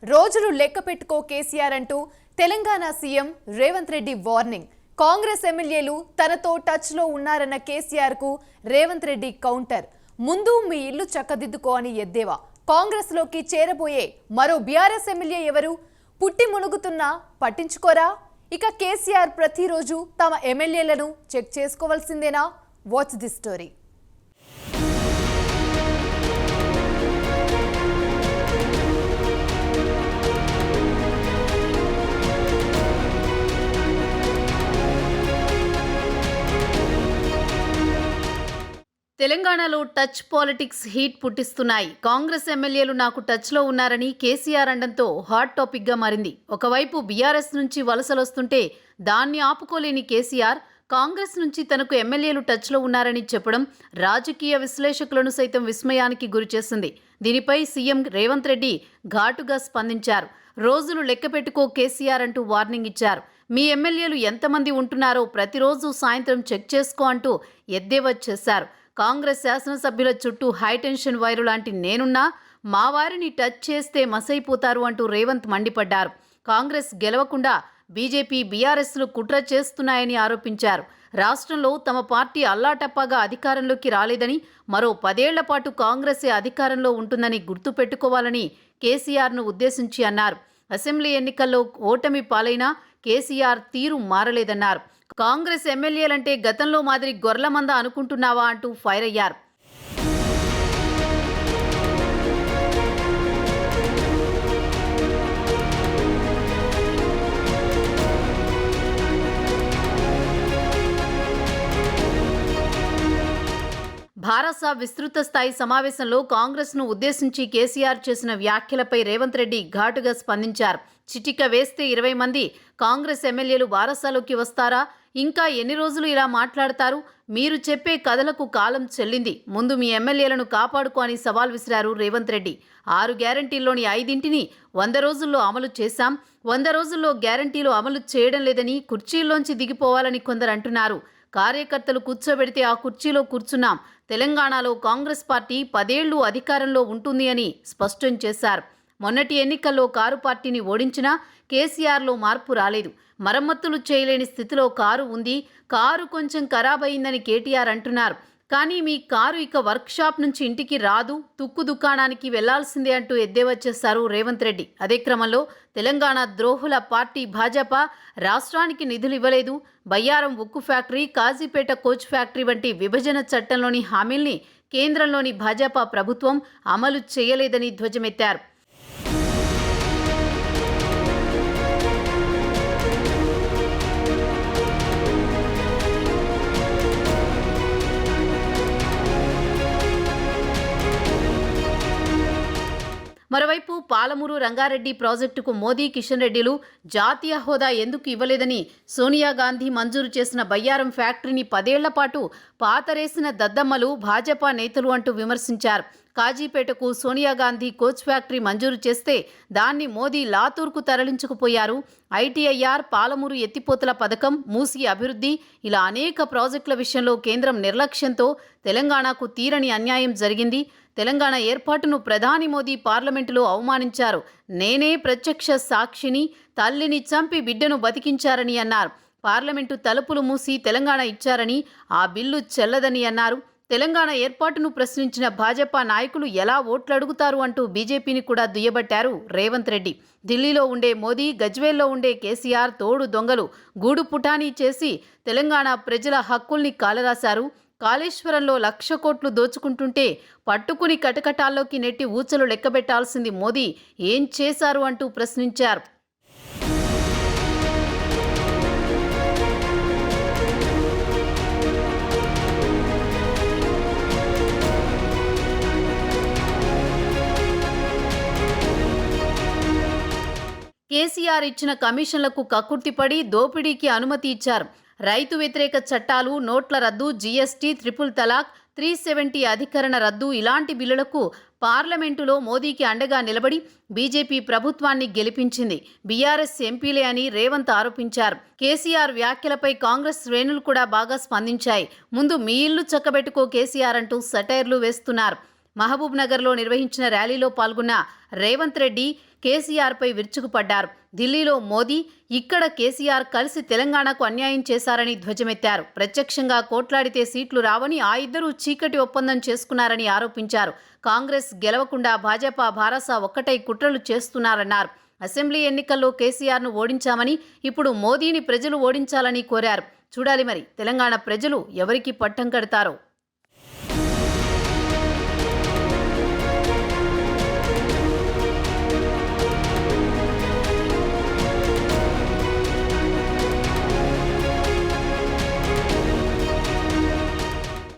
రోజులు లెక్క పెట్టుకో కేసీఆర్ అంటూ తెలంగాణ సీఎం రేవంత్ రెడ్డి వార్నింగ్. కాంగ్రెస్ ఎమ్మెల్యేలు తనతో టచ్ లో ఉన్నారన్న కేసీఆర్ కు రేవంత్ రెడ్డి కౌంటర్. ముందు మీ ఇల్లు చక్కదిద్దుకో అని ఎద్దేవా. కాంగ్రెస్ లోకి చేరబోయే మరో బీఆర్ఎస్ ఎమ్మెల్యే ఎవరు? పుట్టి మునుగుతున్నా పట్టించుకోరా? ఇక కేసీఆర్ ప్రతిరోజు తమ ఎమ్మెల్యేలను చెక్ చేసుకోవాల్సిందేనా? Watch the story. తెలంగాణలో టచ్ పాలిటిక్స్ హీట్ పుట్టిస్తున్నాయి. కాంగ్రెస్ ఎమ్మెల్యేలు నాకు టచ్లో ఉన్నారని కేసీఆర్ అనడంతో హాట్ టాపిక్గా మారింది. ఒకవైపు బీఆర్ఎస్ నుంచి వలసలొస్తుంటే దాన్ని ఆపుకోలేని కేసీఆర్ కాంగ్రెస్ నుంచి తనకు ఎమ్మెల్యేలు టచ్లో ఉన్నారని చెప్పడం రాజకీయ విశ్లేషకులను సైతం విస్మయానికి గురిచేసింది. దీనిపై సీఎం రేవంత్ రెడ్డి ఘాటుగా స్పందించారు. రోజులు లెక్కపెట్టుకో కేసీఆర్ అంటూ వార్నింగ్ ఇచ్చారు. మీ ఎమ్మెల్యేలు ఎంతమంది ఉంటున్నారో ప్రతిరోజు సాయంత్రం చెక్ చేసుకో అంటూ ఎద్దేవా చేశారు. కాంగ్రెస్ శాసనసభ్యుల చుట్టూ హైటెన్షన్ వైరు లాంటి నేనున్నా మా వారిని టచ్ చేస్తే మసైపోతారు అంటూ రేవంత్ మండిపడ్డారు. కాంగ్రెస్ గెలవకుండా బీజేపీ బీఆర్ఎస్లు కుట్ర చేస్తున్నాయని ఆరోపించారు. రాష్ట్రంలో తమ పార్టీ అల్లాటప్పాగా అధికారంలోకి రాలేదని, మరో 10 ఏళ్ల పాటు కాంగ్రెసే అధికారంలో ఉంటుందని గుర్తుపెట్టుకోవాలని కేసీఆర్ను ఉద్దేశించి అన్నారు. అసెంబ్లీ ఎన్నికల్లో ఓటమి పాలైనా కేసీఆర్ తీరు మారలేదన్నారు. కాంగ్రెస్ ఎమ్మెల్యేలంటే గతంలో మాదిరి గొర్రెల మంద అనుకుంటున్నావా అంటూ ఫైర్ అయ్యారు. భారస విస్తృత స్థాయి సమావేశంలో కాంగ్రెస్ను ఉద్దేశించి కేసీఆర్ చేసిన వ్యాఖ్యలపై రేవంత్ రెడ్డి ఘాటుగా స్పందించారు. చిటిక వేస్తే 20 మంది కాంగ్రెస్ ఎమ్మెల్యేలు భారసలోకి వస్తారా? ఇంకా ఎన్ని రోజులు ఇలా మాట్లాడతారు? మీరు చెప్పే కథలకు కాలం చెల్లింది. ముందు మీ ఎమ్మెల్యేలను కాపాడుకో అని సవాల్ విసిరారు రేవంత్ రెడ్డి. 6 గ్యారంటీల్లోని 5ంటిని 100 రోజుల్లో అమలు చేశాం. 100 రోజుల్లో గ్యారంటీలు అమలు చేయడం లేదని, కుర్చీల్లోంచి దిగిపోవాలని కొందరు అంటున్నారు. కార్యకర్తలు కూర్చోబెడితే ఆ కుర్చీలో కూర్చున్నాం. తెలంగాణలో కాంగ్రెస్ పార్టీ 10 ఏళ్లు అధికారంలో ఉంటుంది అని స్పష్టం చేశారు. మొన్నటి ఎన్నికల్లో కారు పార్టీని ఓడించినా కేసీఆర్లో మార్పు రాలేదు. మరమ్మతులు చేయలేని స్థితిలో కారు ఉంది. కారు కొంచెం ఖరాబయిందని కేటీఆర్ అంటున్నారు. కానీ మీ కారు ఇక వర్క్షాప్ నుంచి ఇంటికి రాదు, తుక్కు దుకాణానికి వెళ్లాల్సిందే అంటూ ఎద్దేవా చేశారు రేవంత్ రెడ్డి. అదే క్రమంలో తెలంగాణ ద్రోహుల పార్టీ భాజపా రాష్ట్రానికి నిధులు ఇవ్వలేదు, బయ్యారం ఉక్కు ఫ్యాక్టరీ, కాజీపేట కోచ్ ఫ్యాక్టరీ వంటి విభజన చట్టంలోని హామీల్ని కేంద్రంలోని భాజపా ప్రభుత్వం అమలు చేయలేదని ధ్వజమెత్తారు. మరోవైపు పాలమూరు రంగారెడ్డి ప్రాజెక్టుకు మోదీ, కిషన్ రెడ్డిలు జాతీయ హోదా ఎందుకు ఇవ్వలేదని, సోనియా గాంధీ మంజూరు చేసిన బయ్యారం ఫ్యాక్టరీని 10 ఏళ్ల పాటు పాతరేసిన దద్దమ్మలు భాజపా నేతలు అంటూ విమర్శించారు. కాజీపేటకు సోనియా గాంధీ కోచ్ ఫ్యాక్టరీ మంజూరు చేస్తే దాన్ని మోదీ లాతూర్కు తరలించుకుపోయారు. ఐటీఐఆర్, పాలమూరు ఎత్తిపోతల పథకం, మూసీ అభివృద్ధి ఇలా అనేక ప్రాజెక్టుల విషయంలో కేంద్రం నిర్లక్ష్యంతో తెలంగాణకు తీరని అన్యాయం జరిగింది. తెలంగాణ ఏర్పాటును ప్రధాని మోదీ పార్లమెంటులో అవమానించారు. నేనే ప్రత్యక్ష సాక్షిని, తల్లిని చంపి బిడ్డను బతికించారని అన్నారు. పార్లమెంటు తలుపులు మూసి తెలంగాణ ఇచ్చారని, ఆ బిల్లు చెల్లదని అన్నారు. తెలంగాణ ఏర్పాటును ప్రశ్నించిన భాజపా నాయకులు ఎలా ఓట్లు అడుగుతారు అంటూ బీజేపీని కూడా దుయ్యబట్టారు రేవంత్ రెడ్డి. ఢిల్లీలో ఉండే మోదీ, గజ్వేల్లో ఉండే కేసీఆర్ తోడు దొంగలు గూడు పుటానీ చేసి తెలంగాణ ప్రజల హక్కుల్ని కాలరాశారు. కాళేశ్వరంలో 1,00,000 కోట్లు దోచుకుంటుంటే పట్టుకుని కటకటాల్లోకి నెట్టి ఊచలు లెక్కబెట్టాల్సింది మోదీ ఏం చేశారు అంటూ ప్రశ్నించారు. కేసీఆర్ ఇచ్చిన కమిషన్లకు కక్కుర్తిపడి దోపిడీకి అనుమతి ఇచ్చారు. రైతు వ్యతిరేక చట్టాలు, నోట్ల రద్దు, జీఎస్టీ, ట్రిపుల్ తలాక్, 370 అధికరణ రద్దు ఇలాంటి బిల్లులకు పార్లమెంటులో మోదీకి అండగా నిలబడి బీజేపీ ప్రభుత్వాన్ని గెలిపించింది బీఆర్ఎస్ ఎంపీలే అని రేవంత్ ఆరోపించారు. కేసీఆర్ వ్యాఖ్యలపై కాంగ్రెస్ శ్రేణులు కూడా బాగా స్పందించాయి. ముందు మీ ఇల్లు చక్కబెట్టుకో కేసీఆర్ అంటూ సెటైర్లు వేస్తున్నారు. మహబూబ్ నగర్లో నిర్వహించిన ర్యాలీలో పాల్గొన్న రేవంత్ రెడ్డి కేసీఆర్పై విరుచుకుపడ్డారు. ఢిల్లీలో మోదీ, ఇక్కడ కేసీఆర్ కలిసి తెలంగాణకు అన్యాయం చేశారని ధ్వజమెత్తారు. ప్రత్యక్షంగా కోట్లాడితే సీట్లు రావని ఆ ఇద్దరూ చీకటి ఒప్పందం చేసుకున్నారని ఆరోపించారు. కాంగ్రెస్ గెలవకుండా భాజపా భారస ఒక్కటై కుట్రలు చేస్తున్నారన్నారు. అసెంబ్లీ ఎన్నికల్లో కేసీఆర్ను ఓడించామని ఇప్పుడు మోదీని ప్రజలు ఓడించాలని కోరారు. చూడాలి మరి తెలంగాణ ప్రజలు ఎవరికి పట్టం కడతారో.